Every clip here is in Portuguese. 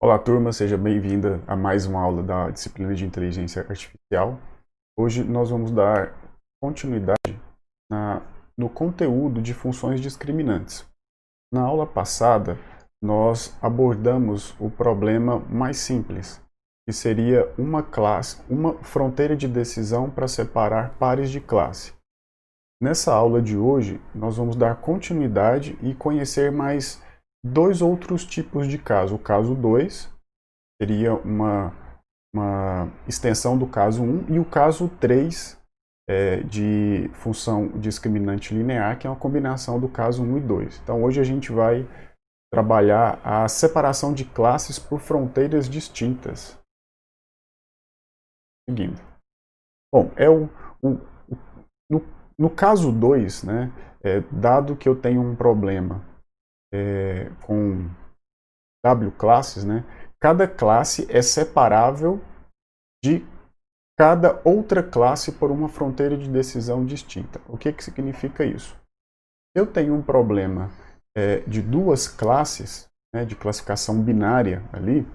Olá, turma, seja bem-vinda a mais uma aula da disciplina de Inteligência Artificial. Hoje nós vamos dar continuidade no conteúdo de funções discriminantes. Na aula passada, nós abordamos o problema mais simples, que seria uma fronteira de decisão para separar pares de classe. Nessa aula de hoje, nós vamos dar continuidade e conhecer mais dois outros tipos de caso. O caso 2 seria uma extensão do caso 1 e o caso 3 de função discriminante linear, que é uma combinação do caso 1 e 2. Então hoje a gente vai trabalhar a separação de classes por fronteiras distintas. Seguindo. Bom, no caso 2, né, dado que eu tenho um problema com W classes, né, cada classe é separável de cada outra classe por uma fronteira de decisão distinta. O que significa isso? Eu tenho um problema de duas classes, né, de classificação binária ali.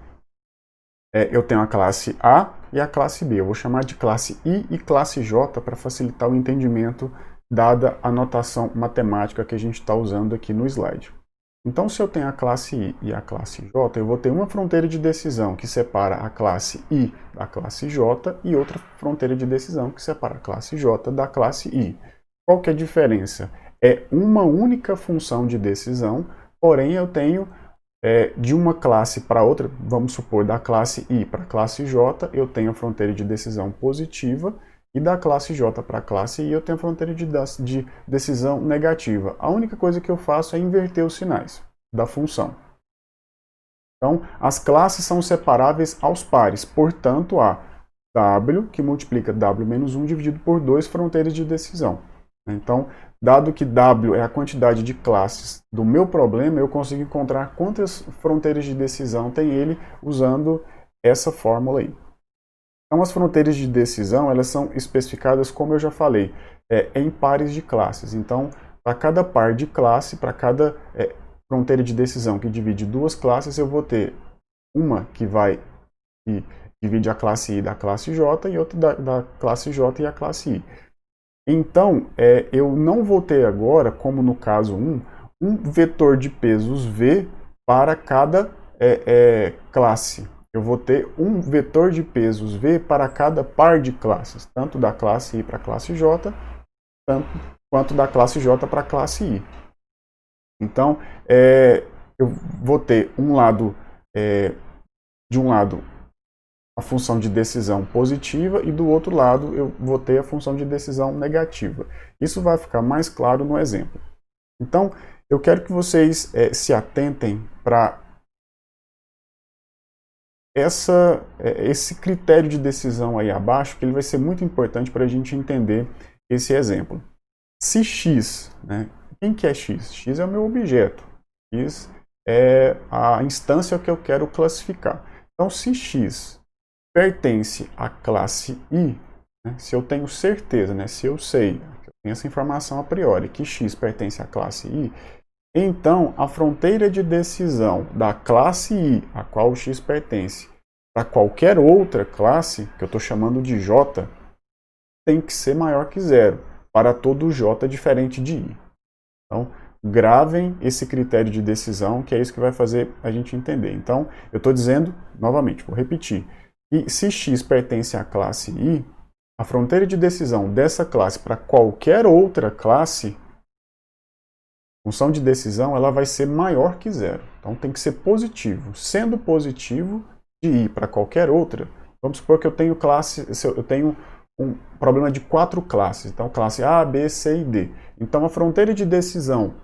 Eu tenho a classe A e a classe B. Eu vou chamar de classe I e classe J para facilitar o entendimento, dada a notação matemática que a gente está usando aqui no slide. Então, se eu tenho a classe I e a classe J, eu vou ter uma fronteira de decisão que separa a classe I da classe J e outra fronteira de decisão que separa a classe J da classe I. Qual que é a diferença? É uma única função de decisão, porém eu tenho de uma classe para outra, vamos supor, da classe I para a classe J, eu tenho a fronteira de decisão positiva, e da classe J para a classe I eu tenho a fronteira de decisão negativa. A única coisa que eu faço é inverter os sinais da função. Então, as classes são separáveis aos pares, portanto, há W, que multiplica W menos 1, dividido por 2 fronteiras de decisão. Então, dado que W é a quantidade de classes do meu problema, eu consigo encontrar quantas fronteiras de decisão tem ele usando essa fórmula aí. Então, as fronteiras de decisão, elas são especificadas, como eu já falei, em pares de classes. Então, para cada par de classe, para cada fronteira de decisão que divide duas classes, eu vou ter uma que divide a classe I da classe J e outra da classe J e a classe I. Então, eu não vou ter agora, como no caso 1, um vetor de pesos V para cada classe. Eu vou ter um vetor de pesos V para cada par de classes, tanto da classe I para a classe J, quanto da classe J para a classe I. Então, eu vou ter de um lado a função de decisão positiva e do outro lado eu vou ter a função de decisão negativa. Isso vai ficar mais claro no exemplo. Então, eu quero que vocês se atentem para esse critério de decisão aí abaixo, que ele vai ser muito importante para a gente entender esse exemplo. Se x, né, quem que é x? X é o meu objeto. X é a instância que eu quero classificar. Então, se x pertence à classe I, né, se eu tenho certeza, né, se eu sei, eu tenho essa informação a priori, que x pertence à classe I, então a fronteira de decisão da classe I, a qual o x pertence, para qualquer outra classe, que eu estou chamando de J, tem que ser maior que zero, para todo J diferente de I. Então, gravem esse critério de decisão, que é isso que vai fazer a gente entender. Então, eu estou dizendo, novamente, vou repetir, e se x pertence à classe I, a fronteira de decisão dessa classe para qualquer outra classe, função de decisão, ela vai ser maior que zero. Então tem que ser positivo. Sendo positivo de I para qualquer outra, vamos supor que eu tenho um problema de 4 classes. Então classe A, B, C e D. Então a fronteira de decisão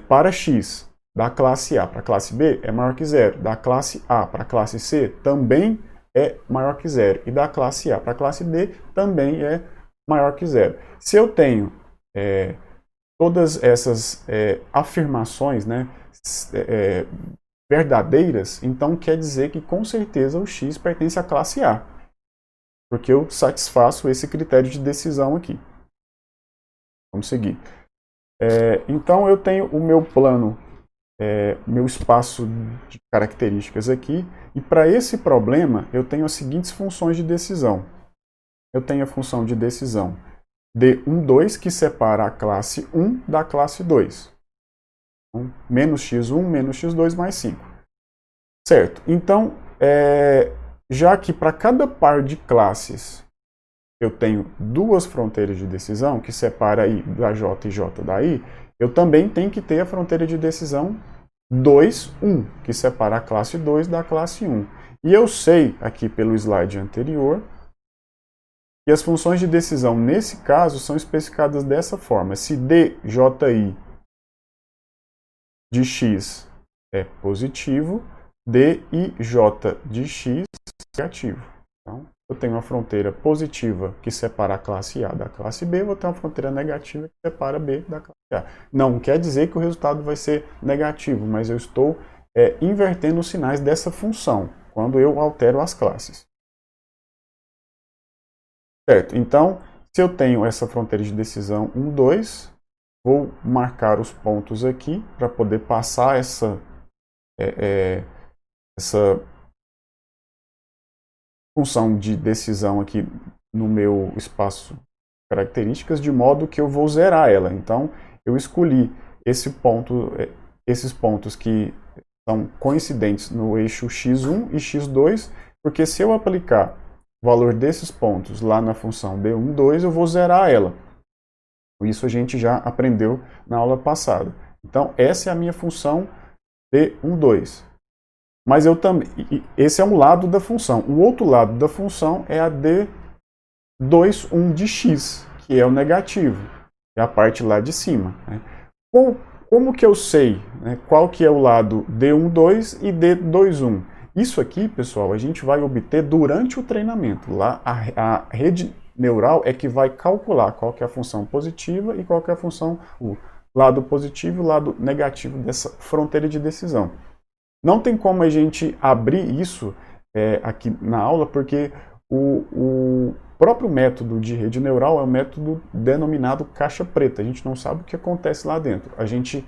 para x da classe A para a classe B é maior que zero. Da classe A para a classe C também é maior que zero. E da classe A para a classe D também é maior que zero. Se eu tenho todas essas afirmações, né, verdadeiras, então quer dizer que com certeza o x pertence à classe A. Porque eu satisfaço esse critério de decisão aqui. Vamos seguir. Então eu tenho o meu plano meu espaço de características aqui. E para esse problema, eu tenho as seguintes funções de decisão. Eu tenho a função de decisão D12, que separa a classe 1 da classe 2. Então, menos x1, menos x2, mais 5. Certo. Então, já que para cada par de classes eu tenho duas fronteiras de decisão, que separa I da J e J da I, eu também tenho que ter a fronteira de decisão 2, 1, que separa a classe 2 da classe 1. E eu sei, aqui pelo slide anterior, que as funções de decisão, nesse caso, são especificadas dessa forma. Se dji de x é positivo, dij de x é negativo. Então, eu tenho uma fronteira positiva que separa a classe A da classe B, vou ter uma fronteira negativa que separa B da classe A. Não quer dizer que o resultado vai ser negativo, mas eu estou invertendo os sinais dessa função, quando eu altero as classes. Certo, então, se eu tenho essa fronteira de decisão 1, 2, vou marcar os pontos aqui para poder passar essa função de decisão aqui no meu espaço de características, de modo que eu vou zerar ela. Então, eu escolhi esses pontos que são coincidentes no eixo x1 e x2, porque se eu aplicar o valor desses pontos lá na função d12, eu vou zerar ela. Isso a gente já aprendeu na aula passada. Então, essa é a minha função d12. Mas eu também, esse é um lado da função. O outro lado da função é a d21 de x, que é o negativo, é a parte lá de cima. Né? Como que eu sei, né, qual que é o lado d12 e d21? Isso aqui, pessoal, a gente vai obter durante o treinamento. Lá a rede neural é que vai calcular qual que é a função positiva e qual que é a função, o lado positivo e o lado negativo dessa fronteira de decisão. Não tem como a gente abrir isso aqui na aula, porque o próprio método de rede neural é um método denominado caixa preta. A gente não sabe o que acontece lá dentro. A gente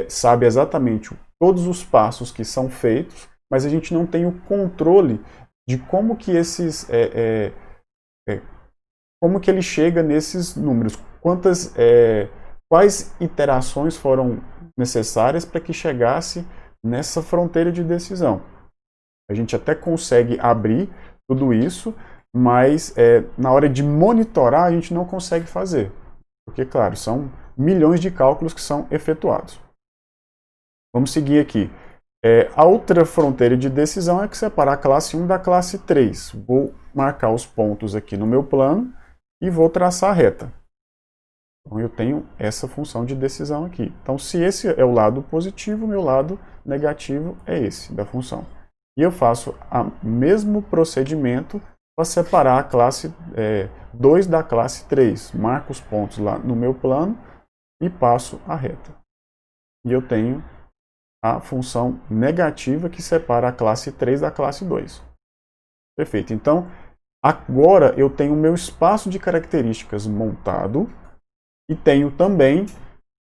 sabe exatamente todos os passos que são feitos, mas a gente não tem o controle de como que como que ele chega nesses números. Quais iterações foram necessárias para que chegasse nessa fronteira de decisão. A gente até consegue abrir tudo isso, mas na hora de monitorar a gente não consegue fazer. Porque, claro, são milhões de cálculos que são efetuados. Vamos seguir aqui. A outra fronteira de decisão é que separar a classe 1 da classe 3. Vou marcar os pontos aqui no meu plano e vou traçar a reta. Então, eu tenho essa função de decisão aqui. Então, se esse é o lado positivo, o meu lado negativo é esse da função. E eu faço o mesmo procedimento para separar a classe 2 da classe 3. Marco os pontos lá no meu plano e passo a reta. E eu tenho a função negativa que separa a classe 3 da classe 2. Perfeito. Então, agora eu tenho o meu espaço de características montado e tenho também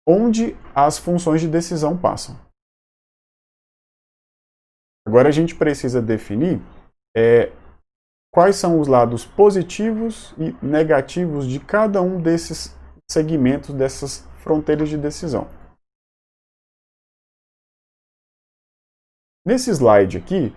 onde as funções de decisão passam. Agora a gente precisa definir quais são os lados positivos e negativos de cada um desses segmentos, dessas fronteiras de decisão. Nesse slide aqui,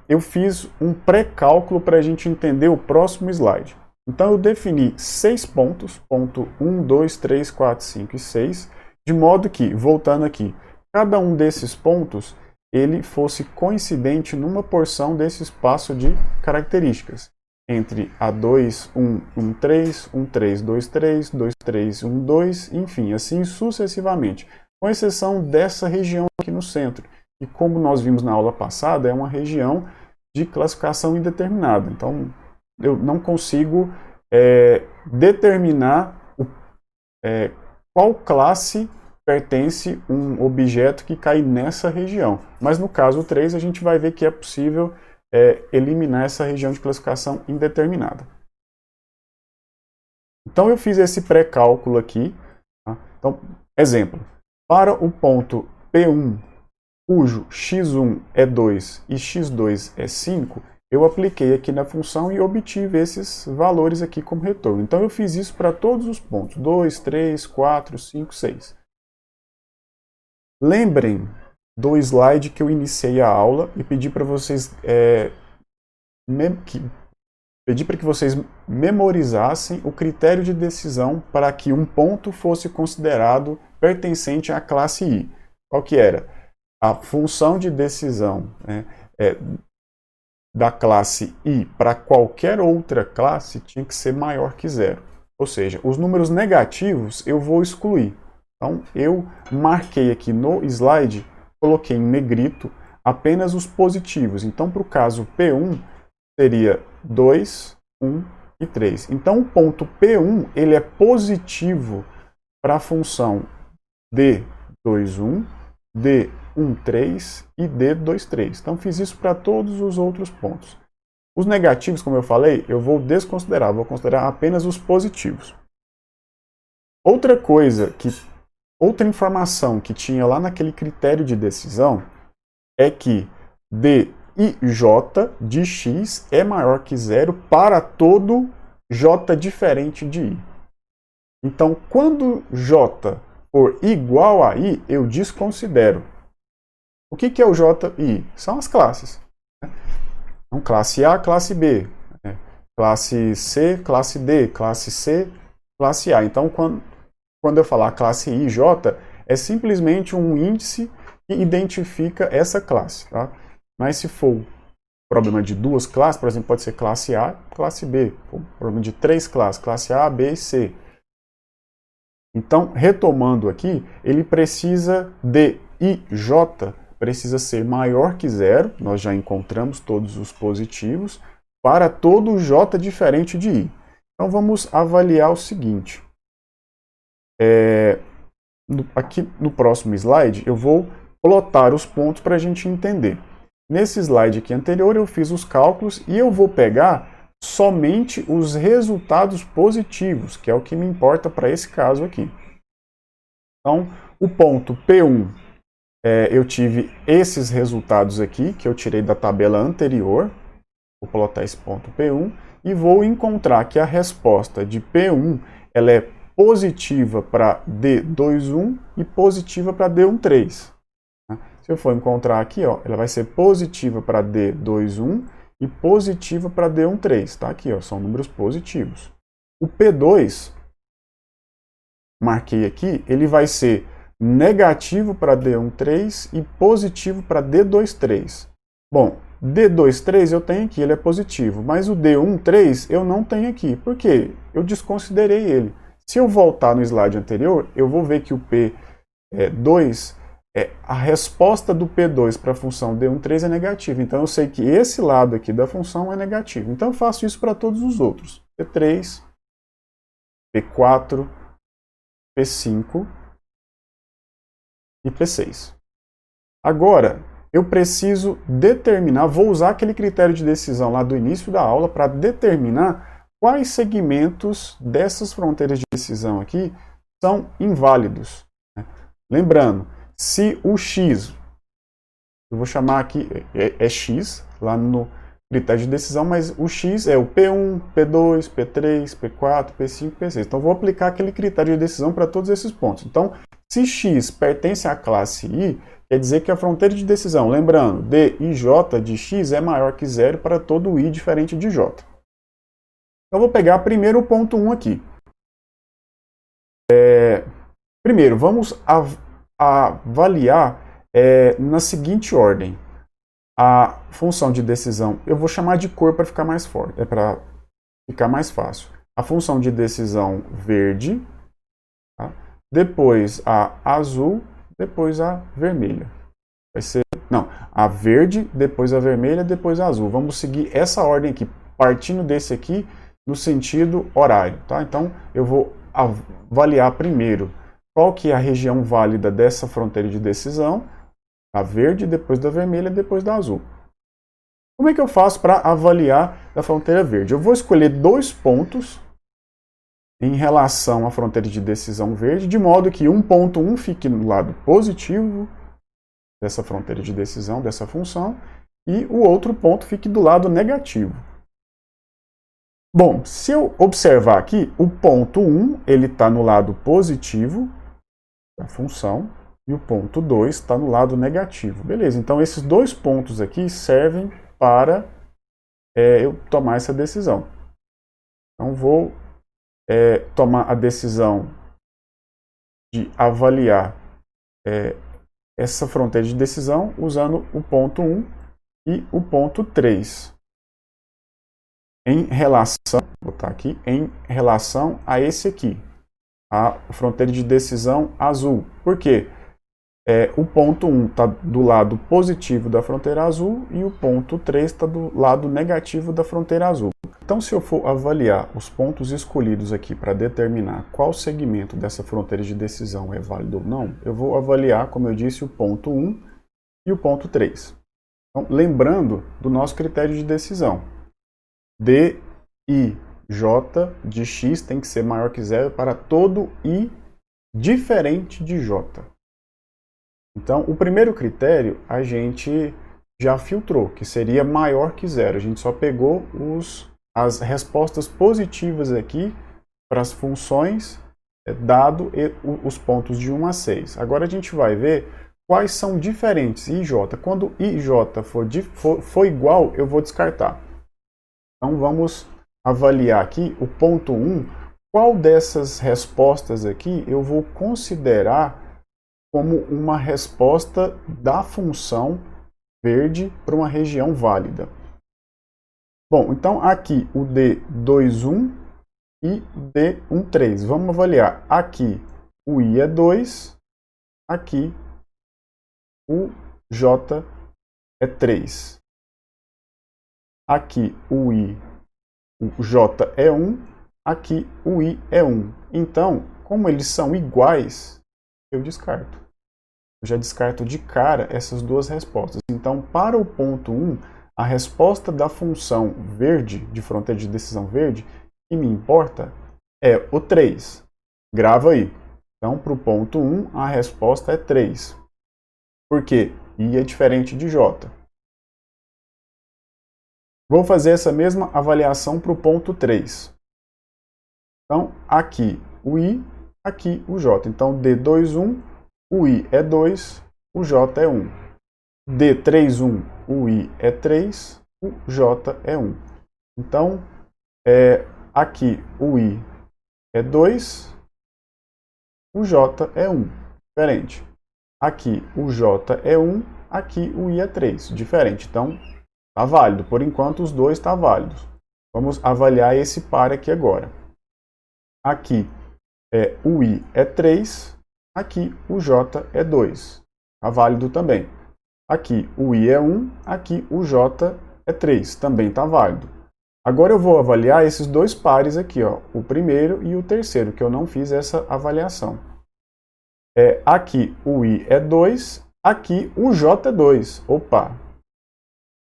eu fiz um pré-cálculo para a gente entender o próximo slide. Então eu defini 6 pontos, ponto 1, 2, 3, 4, 5 e 6, de modo que, voltando aqui, cada um desses pontos ele fosse coincidente numa porção desse espaço de características, entre A2, 1, 1, 3, 1, 3, 2, 3, 2, 3, 1, 2, enfim, assim sucessivamente, com exceção dessa região aqui no centro, e como nós vimos na aula passada, é uma região de classificação indeterminada, então eu não consigo determinar qual classe pertence um objeto que cai nessa região. Mas no caso 3, a gente vai ver que é possível eliminar essa região de classificação indeterminada. Então eu fiz esse pré-cálculo aqui. Tá? Então, exemplo, para o ponto P1, cujo x1 é 2 e x2 é 5, eu apliquei aqui na função e obtive esses valores aqui como retorno. Então, eu fiz isso para todos os pontos, 2, 3, 4, 5, 6. Lembrem do slide que eu iniciei a aula e pedi para vocês, que vocês memorizassem o critério de decisão para que um ponto fosse considerado pertencente à classe I. Qual que era? A função de decisão, né, da classe I para qualquer outra classe tinha que ser maior que zero. Ou seja, os números negativos eu vou excluir. Então, eu marquei aqui no slide, coloquei em negrito apenas os positivos. Então, para o caso P1, seria 2, 1 e 3. Então, o ponto P1 ele é positivo para a função D21, D13 e D23. Então, fiz isso para todos os outros pontos. Os negativos, como eu falei, eu vou desconsiderar, vou considerar apenas os positivos. Outra informação que tinha lá naquele critério de decisão é que D e J de x é maior que zero para todo J diferente de I. Então, quando J for igual a I, eu desconsidero. O que é o J e I? São as classes. Então, classe A, classe B, classe C, classe D, classe C, classe A. Então, quando eu falar classe I e J, é simplesmente um índice que identifica essa classe. Tá? Mas se for problema de duas classes, por exemplo, pode ser classe A, classe B. Problema de três classes, classe A, B e C. Então, retomando aqui, ele precisa D e J precisa ser maior que zero, nós já encontramos todos os positivos, para todo J diferente de I. Então, vamos avaliar o seguinte. Aqui no próximo slide, eu vou plotar os pontos para a gente entender. Nesse slide aqui anterior, eu fiz os cálculos e eu vou pegar somente os resultados positivos, que é o que me importa para esse caso aqui. Então, o ponto P1, eu tive esses resultados aqui, que eu tirei da tabela anterior. Vou plotar esse ponto P1 e vou encontrar que a resposta de P1 ela é positiva para D21 e positiva para D13. Se eu for encontrar aqui, ó, ela vai ser positiva para D21 e positiva para D13. Tá? Aqui, ó, são números positivos. O P2, marquei aqui, ele vai ser negativo para D13 e positivo para D23. Bom, D23 eu tenho aqui, ele é positivo, mas o D13 eu não tenho aqui. Por quê? Eu desconsiderei ele. Se eu voltar no slide anterior, eu vou ver que o P2, a resposta do P2 para a função D13 é negativa. Então eu sei que esse lado aqui da função é negativo. Então eu faço isso para todos os outros. P3, P4, P5 e P6. Agora, eu preciso determinar, vou usar aquele critério de decisão lá do início da aula para determinar quais segmentos dessas fronteiras de decisão aqui são inválidos. Lembrando, se o x, eu vou chamar aqui, é x, lá no critério de decisão, mas o x é o P1, P2, P3, P4, P5, P6. Então, vou aplicar aquele critério de decisão para todos esses pontos. Então, se x pertence à classe I, quer dizer que a fronteira de decisão, lembrando, D e J de x é maior que zero para todo I diferente de J. Então, vou pegar primeiro o ponto 1 aqui. Primeiro, vamos avaliar na seguinte ordem. A função de decisão, eu vou chamar de cor para ficar mais forte, para ficar mais fácil. A função de decisão verde, tá? Depois a azul, depois a vermelha. Vai ser, não, a verde, depois a vermelha, depois a azul. Vamos seguir essa ordem aqui, partindo desse aqui no sentido horário, tá? Então, eu vou avaliar primeiro qual que é a região válida dessa fronteira de decisão, a verde, depois da vermelha, depois da azul. Como é que eu faço para avaliar a fronteira verde? Eu vou escolher dois pontos em relação à fronteira de decisão verde, de modo que 1.1 fique no lado positivo dessa fronteira de decisão, dessa função, e o outro ponto fique do lado negativo. Bom, se eu observar aqui, o ponto 1 ele está no lado positivo da função e o ponto 2 está no lado negativo. Beleza, então esses dois pontos aqui servem para eu tomar essa decisão. Então vou tomar a decisão de avaliar essa fronteira de decisão usando o ponto 1 e o ponto 3. Em relação, vou botar aqui, em relação a esse aqui, a fronteira de decisão azul. Por quê? O ponto 1 está do lado positivo da fronteira azul e o ponto 3 está do lado negativo da fronteira azul. Então, se eu for avaliar os pontos escolhidos aqui para determinar qual segmento dessa fronteira de decisão é válido ou não, eu vou avaliar, como eu disse, o ponto 1 e o ponto 3. Então, lembrando do nosso critério de decisão. D, I, J de X tem que ser maior que zero para todo I diferente de J. Então, o primeiro critério a gente já filtrou, que seria maior que zero. A gente só pegou as respostas positivas aqui para as funções, dado os pontos de 1 a 6. Agora a gente vai ver quais são diferentes I e J. Quando I e J for igual, eu vou descartar. Então vamos avaliar aqui o ponto 1. Qual dessas respostas aqui eu vou considerar como uma resposta da função verde para uma região válida? Bom, então aqui o D21 e D13. Vamos avaliar. Aqui o I é 2, aqui o J é 3. Aqui o J é 1, aqui o I é 1. Então, como eles são iguais, eu descarto. Eu já descarto de cara essas duas respostas. Então, para o ponto 1, a resposta da função verde, de fronteira de decisão verde, que me importa é o 3. Grava aí. Então, para o ponto 1, a resposta é 3. Por quê? I é diferente de J. Vou fazer essa mesma avaliação para o ponto 3. Então, aqui o I, aqui o J. Então, D21, o I é 2, o J é 1. D31, o I é 3, o J é 1. Então, aqui o I é 2, o J é 1. Diferente. Aqui o J é 1, aqui o I é 3. Diferente. Então, está válido. Por enquanto, os dois estão válidos. Vamos avaliar esse par aqui agora. Aqui o I é 3, aqui o J é 2. Está válido também. Aqui o I é 1, aqui o J é 3. Também está válido. Agora eu vou avaliar esses dois pares aqui, ó, o primeiro e o terceiro, que eu não fiz essa avaliação. Aqui o I é 2, aqui o J é 2. Opa!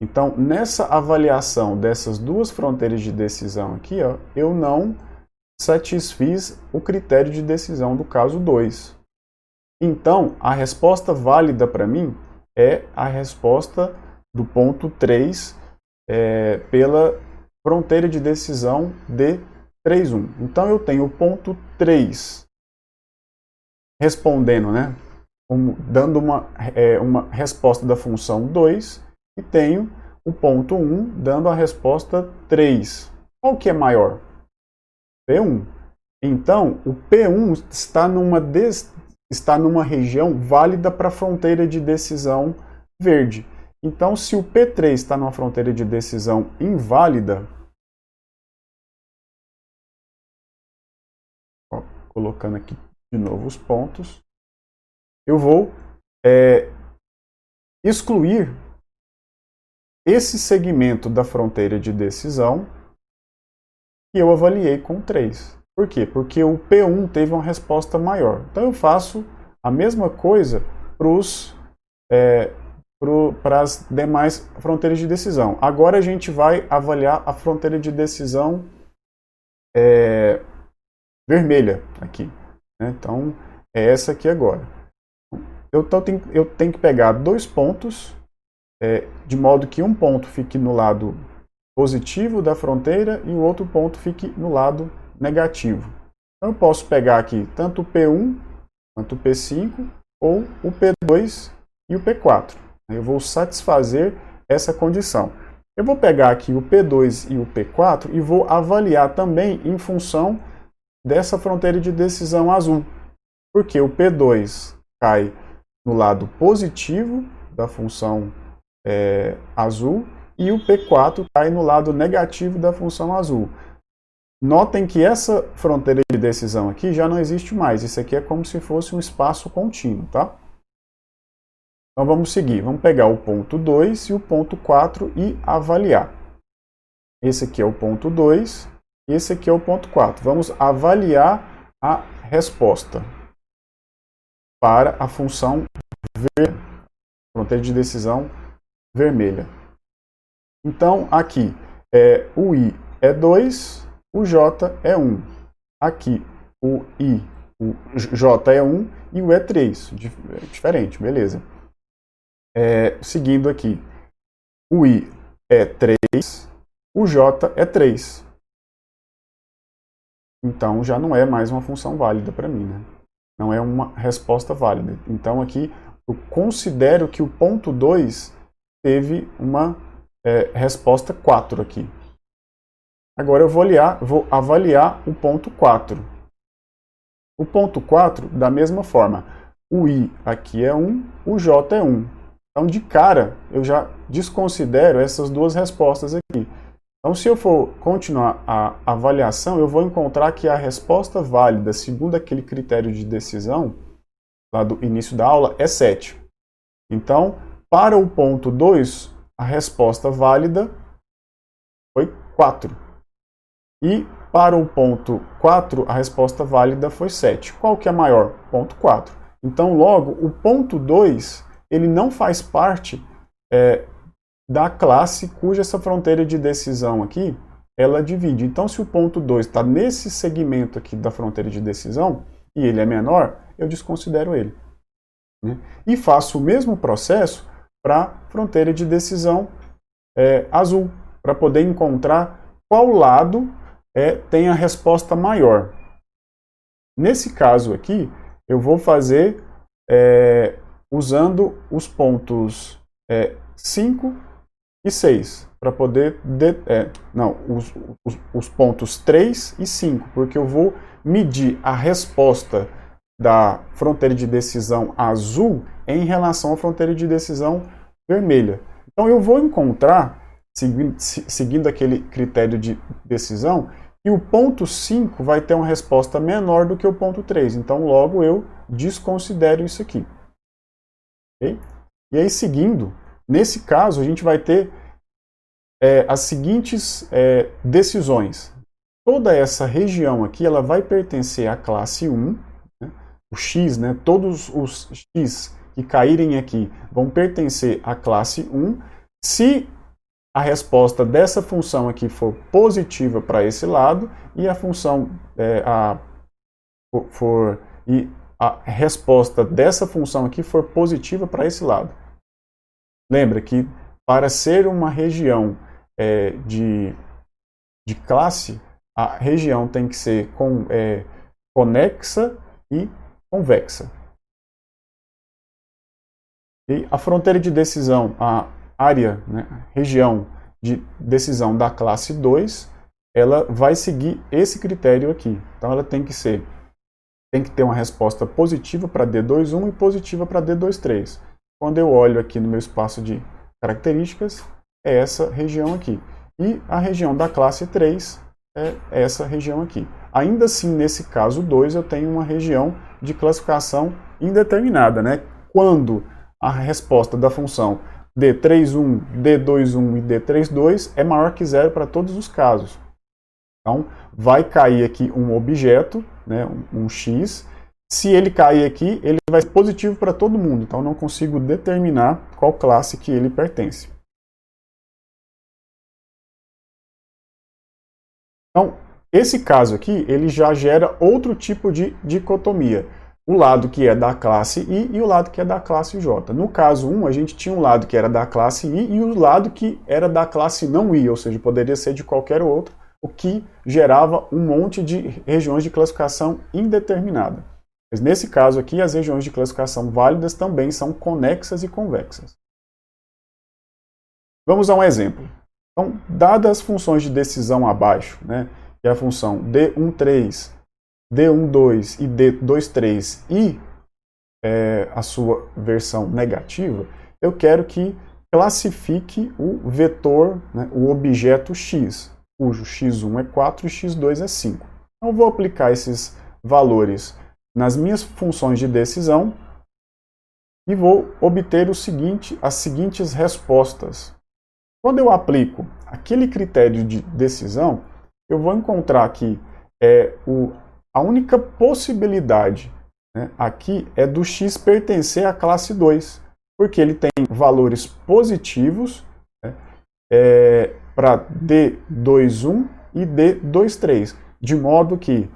Então, nessa avaliação dessas duas fronteiras de decisão aqui, ó, eu não satisfiz o critério de decisão do caso 2. Então, a resposta válida para mim é a resposta do ponto 3 pela fronteira de decisão D31. Então, eu tenho o ponto 3 respondendo, né, dando uma resposta da função 2, e tenho o ponto 1 dando a resposta 3. Qual que é maior? P1. Então, o P1 está numa região válida para a fronteira de decisão verde. Então, se o P3 está numa fronteira de decisão inválida, colocando aqui de novo os pontos, eu vou excluir esse segmento da fronteira de decisão que eu avaliei com 3. Por quê? Porque o P1 teve uma resposta maior. Então eu faço a mesma coisa para as demais fronteiras de decisão. Agora a gente vai avaliar a fronteira de decisão vermelha aqui, né? Então é essa aqui agora. eu tenho que pegar dois pontos, de modo que um ponto fique no lado positivo da fronteira e o outro ponto fique no lado negativo. Então eu posso pegar aqui tanto o P1 quanto o P5 ou o P2 e o P4. Eu vou satisfazer essa condição. Eu vou pegar aqui o P2 e o P4 e vou avaliar também em função dessa fronteira de decisão azul. Porque o P2 cai no lado positivo da função azul e o P4 cai no lado negativo da função azul. Notem que essa fronteira de decisão aqui já não existe mais. Isso aqui é como se fosse um espaço contínuo, tá? Então vamos seguir. Vamos pegar o ponto 2 e o ponto 4 e avaliar. Esse aqui é o ponto 2 e esse aqui é o ponto 4. Vamos avaliar a resposta para a função fronteira de decisão vermelha. Então, aqui, o I é 2, o J é 1. Aqui, o J é 1 e o E é 3. Diferente, beleza. Seguindo aqui, o I é 3, o J é 3. Então, já não é mais uma função válida para mim, né? Não é uma resposta válida. Então, aqui, eu considero que o ponto 2 teve uma resposta 4 aqui. Agora eu vou avaliar o ponto 4. O ponto 4, da mesma forma, o I aqui é 1, o J é 1. Então, de cara, eu já desconsidero essas duas respostas aqui. Então, se eu for continuar a avaliação, eu vou encontrar que a resposta válida, segundo aquele critério de decisão, lá do início da aula, é 7. Então, para o ponto 2, a resposta válida foi 4. E para o ponto 4, a resposta válida foi 7. Qual que é maior? Ponto 4. Então, logo, o ponto 2, ele não faz parte da classe cuja essa fronteira de decisão aqui, ela divide. Então, se o ponto 2 está nesse segmento aqui da fronteira de decisão, e ele é menor, eu desconsidero ele. Né? E faço o mesmo processo para a fronteira de decisão azul, para poder encontrar qual lado tem a resposta maior. Nesse caso aqui, eu vou fazer usando os pontos 5 e 6, para poder... os pontos 3 e 5, porque eu vou medir a resposta da fronteira de decisão azul em relação à fronteira de decisão vermelha. Então eu vou encontrar, seguindo aquele critério de decisão, que o ponto 5 vai ter uma resposta menor do que o ponto 3. Então logo eu desconsidero isso aqui. Okay? E aí seguindo, nesse caso a gente vai ter as seguintes decisões. Toda essa região aqui ela vai pertencer à classe 1, né? O X, né? Todos os X que caírem aqui vão pertencer à classe 1. Se a resposta dessa função aqui for positiva para esse lado e a função a resposta dessa função aqui for positiva para esse lado. Lembra que para ser uma região de classe, a região tem que ser conexa e convexa. E a fronteira de decisão, a área, né, região de decisão da classe 2, ela vai seguir esse critério aqui. Então ela tem que ter uma resposta positiva para D21 e positiva para D23. Quando eu olho aqui no meu espaço de características, é essa região aqui. E a região da classe 3 é essa região aqui. Ainda assim, nesse caso 2, eu tenho uma região de classificação indeterminada, né? Quando a resposta da função D31, D21 e D32 é maior que 0 para todos os casos. Então, vai cair aqui um objeto, né, um X. Se ele cair aqui, ele vai ser positivo para todo mundo. Então, eu não consigo determinar qual classe que ele pertence. Então, esse caso aqui, ele já gera outro tipo de dicotomia. o lado que é da classe I e o lado que é da classe J. No caso 1, a gente tinha um lado que era da classe I e o lado que era da classe não I, ou seja, poderia ser de qualquer outro, o que gerava um monte de regiões de classificação indeterminada. Mas nesse caso aqui, as regiões de classificação válidas também são conexas e convexas. Vamos a um exemplo. Então, dadas as funções de decisão abaixo, né, que é a função D13, D12 e D23 e a sua versão negativa, eu quero que classifique o vetor, né, o objeto x, cujo x1 é 4 e x2 é 5. Então, eu vou aplicar esses valores nas minhas funções de decisão e vou obter as seguintes respostas. Quando eu aplico aquele critério de decisão, eu vou encontrar aqui a única possibilidade, né, aqui é do x pertencer à classe 2, porque ele tem valores positivos, né, para D21 e D23, de modo que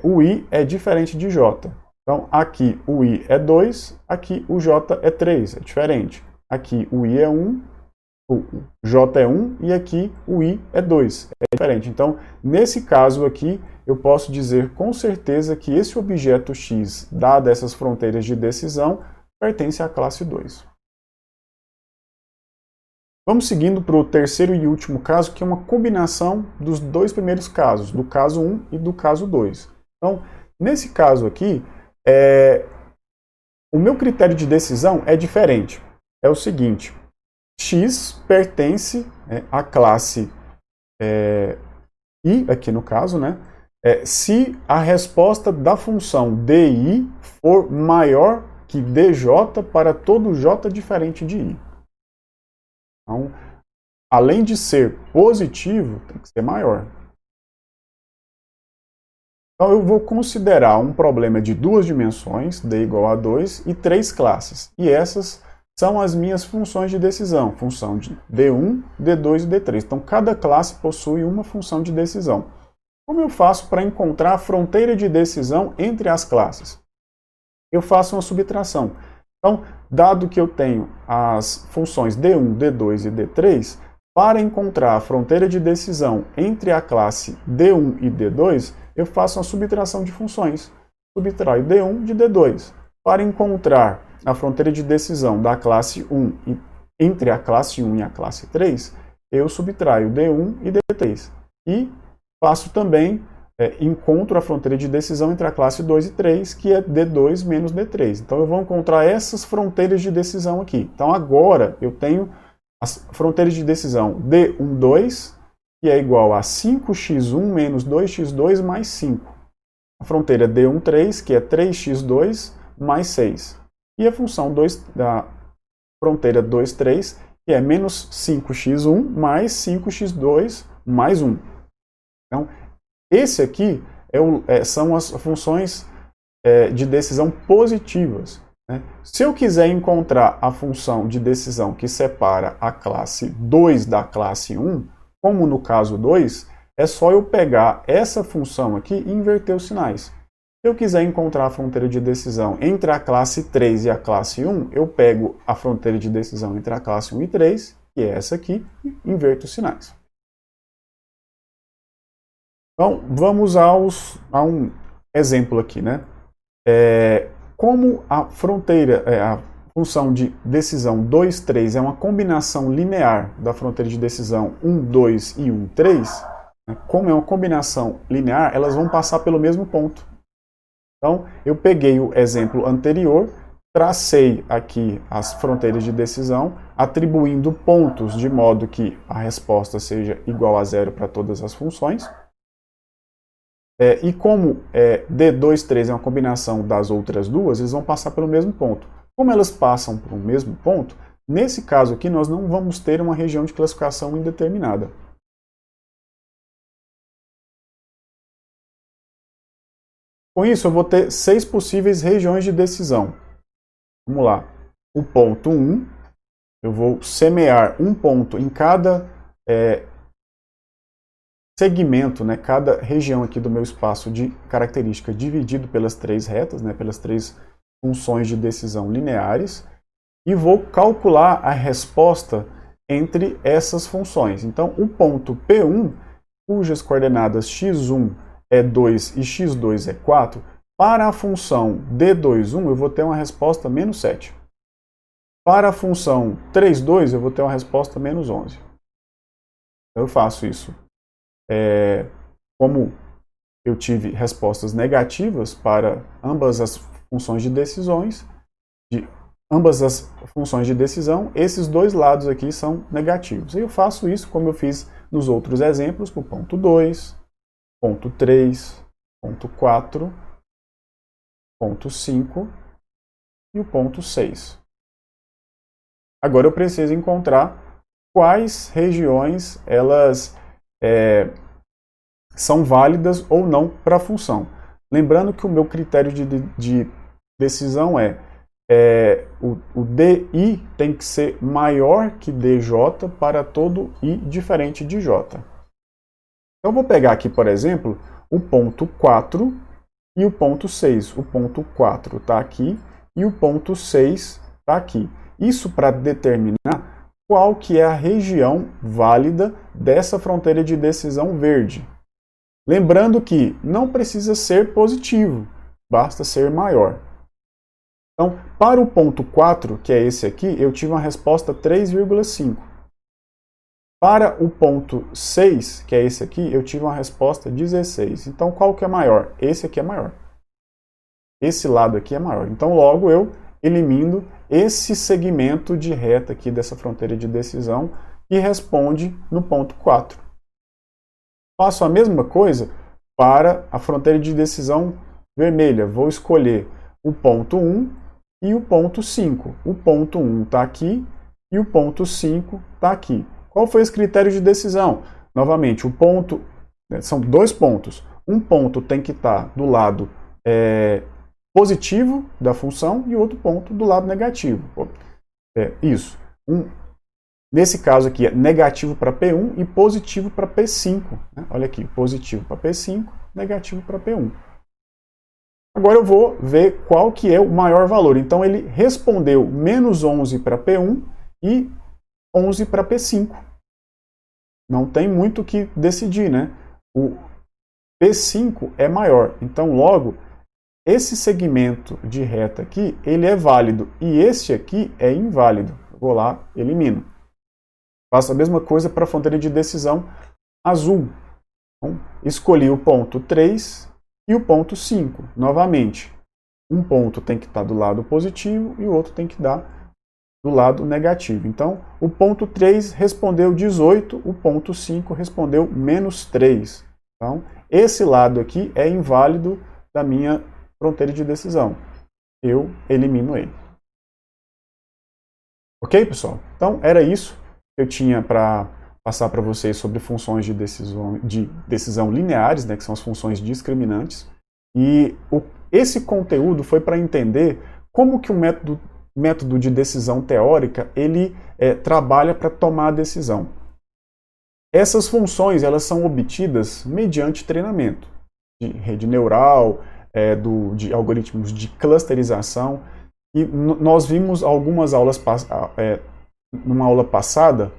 o i é diferente de j. Então, aqui o i é 2, aqui o j é 3, é diferente. Aqui o i é 1, o j é 1 e aqui o i é 2, é diferente. Então, nesse caso aqui, eu posso dizer com certeza que esse objeto x, dado essas fronteiras de decisão, pertence à classe 2. Vamos seguindo para o terceiro e último caso, que é uma combinação dos dois primeiros casos, do caso 1 e do caso 2. Então, nesse caso aqui, o meu critério de decisão é diferente. É o seguinte, x pertence à classe I, aqui no caso, né, se a resposta da função DI for maior que DJ para todo J diferente de I. Então, além de ser positivo, tem que ser maior. Então, eu vou considerar um problema de duas dimensões, D igual a 2, e três classes. E essas são as minhas funções de decisão, função de D1, D2 e D3. Então, cada classe possui uma função de decisão. Como eu faço para encontrar a fronteira de decisão entre as classes? Eu faço uma subtração. Então, dado que eu tenho as funções D1, D2 e D3, para encontrar a fronteira de decisão entre a classe D1 e D2, eu faço uma subtração de funções. Subtraio D1 de D2. Para encontrar a fronteira de decisão da classe 1 entre a classe 1 e a classe 3, eu subtraio D1 e D3. E faço também, encontro a fronteira de decisão entre a classe 2 e 3, que é D2 menos D3. Então, eu vou encontrar essas fronteiras de decisão aqui. Então, agora, eu tenho as fronteiras de decisão D12, que é igual a 5x1 menos 2x2 mais 5. A fronteira D13, que é 3x2 mais 6. E a função da fronteira 23, que é menos 5x1 mais 5x2 mais 1. Então, esse aqui são as funções de decisão positivas. Né? Se eu quiser encontrar a função de decisão que separa a classe 2 da classe 1, como no caso 2, é só eu pegar essa função aqui e inverter os sinais. Se eu quiser encontrar a fronteira de decisão entre a classe 3 e a classe 1, eu pego a fronteira de decisão entre a classe 1 e 3, que é essa aqui, e inverto os sinais. Então, vamos a um exemplo aqui, né? Como a fronteira, a função de decisão 2, 3 é uma combinação linear da fronteira de decisão 1, 2 e 1, 3, né? Como é uma combinação linear, elas vão passar pelo mesmo ponto. Então, eu peguei o exemplo anterior, tracei aqui as fronteiras de decisão, atribuindo pontos de modo que a resposta seja igual a 0 para todas as funções. E como D2, 3 é uma combinação das outras duas, eles vão passar pelo mesmo ponto. Como elas passam pelo mesmo ponto, nesse caso aqui nós não vamos ter uma região de classificação indeterminada. Com isso, eu vou ter 6 possíveis regiões de decisão. Vamos lá. O ponto 1, eu vou semear um ponto em cada segmento, né, cada região aqui do meu espaço de característica dividido pelas três retas, né, pelas três funções de decisão lineares, e vou calcular a resposta entre essas funções. Então, o ponto P1, cujas coordenadas x1 é 2 e x2 é 4, para a função D21 eu vou ter uma resposta menos 7. Para a função 3,2 eu vou ter uma resposta menos 11. Eu faço isso. Como eu tive respostas negativas para ambas as funções de decisões, ambas as funções de decisão, esses dois lados aqui são negativos. Eu faço isso como eu fiz nos outros exemplos, para o ponto 2, ponto 3, ponto 4, ponto 5 e o ponto 6. Agora eu preciso encontrar quais regiões elas são válidas ou não para a função. Lembrando que o meu critério de decisão o DI tem que ser maior que DJ para todo I diferente de J. Então eu vou pegar aqui, por exemplo, o ponto 4 e o ponto 6. O ponto 4 está aqui e o ponto 6 está aqui. Isso para determinar qual que é a região válida dessa fronteira de decisão verde. Lembrando que não precisa ser positivo, basta ser maior. Então, para o ponto 4, que é esse aqui, eu tive uma resposta 3,5. Para o ponto 6, que é esse aqui, eu tive uma resposta 16. Então, qual que é maior? Esse aqui é maior. Esse lado aqui é maior. Então, logo eu elimino esse segmento de reta aqui dessa fronteira de decisão que responde no ponto 4. Faço a mesma coisa para a fronteira de decisão vermelha. Vou escolher o ponto 1 e o ponto 5. O ponto 1 está aqui e o ponto 5 está aqui. Qual foi esse critério de decisão? Novamente, o ponto, são dois pontos. Um ponto tem que estar do lado positivo da função e outro ponto do lado negativo. Isso. Nesse caso aqui é negativo para P1 e positivo para P5. Né? Olha aqui, positivo para P5, negativo para P1. Agora eu vou ver qual que é o maior valor. Então ele respondeu menos 11 para P1 e 11 para P5. Não tem muito o que decidir, né? O P5 é maior. Então logo, esse segmento de reta aqui, ele é válido. E este aqui é inválido. Eu vou lá, elimino. Faço a mesma coisa para a fronteira de decisão azul. Então, escolhi o ponto 3 e o ponto 5. Novamente, um ponto tem que estar do lado positivo e o outro tem que estar do lado negativo. Então, o ponto 3 respondeu 18, o ponto 5 respondeu menos 3. Então, esse lado aqui é inválido da minha fronteira de decisão. Eu elimino ele. Ok, pessoal? Então, era isso que eu tinha para passar para vocês sobre funções de decisão lineares, né, que são as funções discriminantes. E esse conteúdo foi para entender como que o método de decisão teórica ele trabalha para tomar a decisão. Essas funções elas são obtidas mediante treinamento de rede neural, de algoritmos de clusterização. E nós vimos algumas aulas numa aula passada,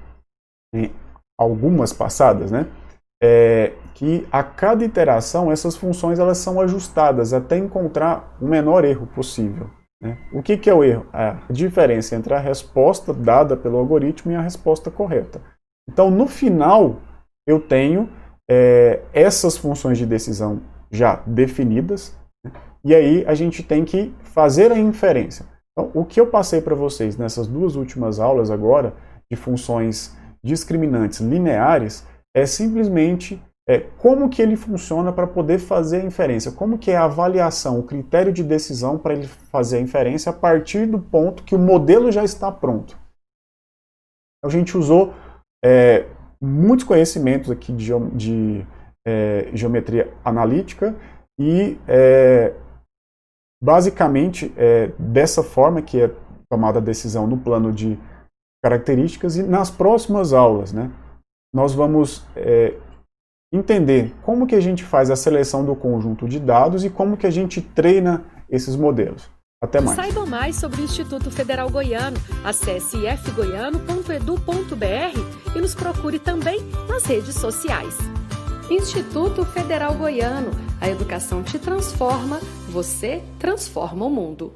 algumas passadas, né? Que a cada iteração essas funções elas são ajustadas até encontrar o menor erro possível. Né? O que é o erro? A diferença entre a resposta dada pelo algoritmo e a resposta correta. Então, no final, eu tenho essas funções de decisão já definidas, né? E aí a gente tem que fazer a inferência. Então, o que eu passei para vocês nessas duas últimas aulas agora, de funções discriminantes lineares, é simplesmente como que ele funciona para poder fazer a inferência, como que é a avaliação, o critério de decisão para ele fazer a inferência a partir do ponto que o modelo já está pronto. A gente usou muitos conhecimentos aqui de geometria analítica e basicamente dessa forma que é tomada a decisão no plano de características. E nas próximas aulas, né, nós vamos entender como que a gente faz a seleção do conjunto de dados e como que a gente treina esses modelos. Até mais. Saiba mais sobre o Instituto Federal Goiano. Acesse ifgoiano.edu.br e nos procure também nas redes sociais. Instituto Federal Goiano. A educação te transforma, você transforma o mundo.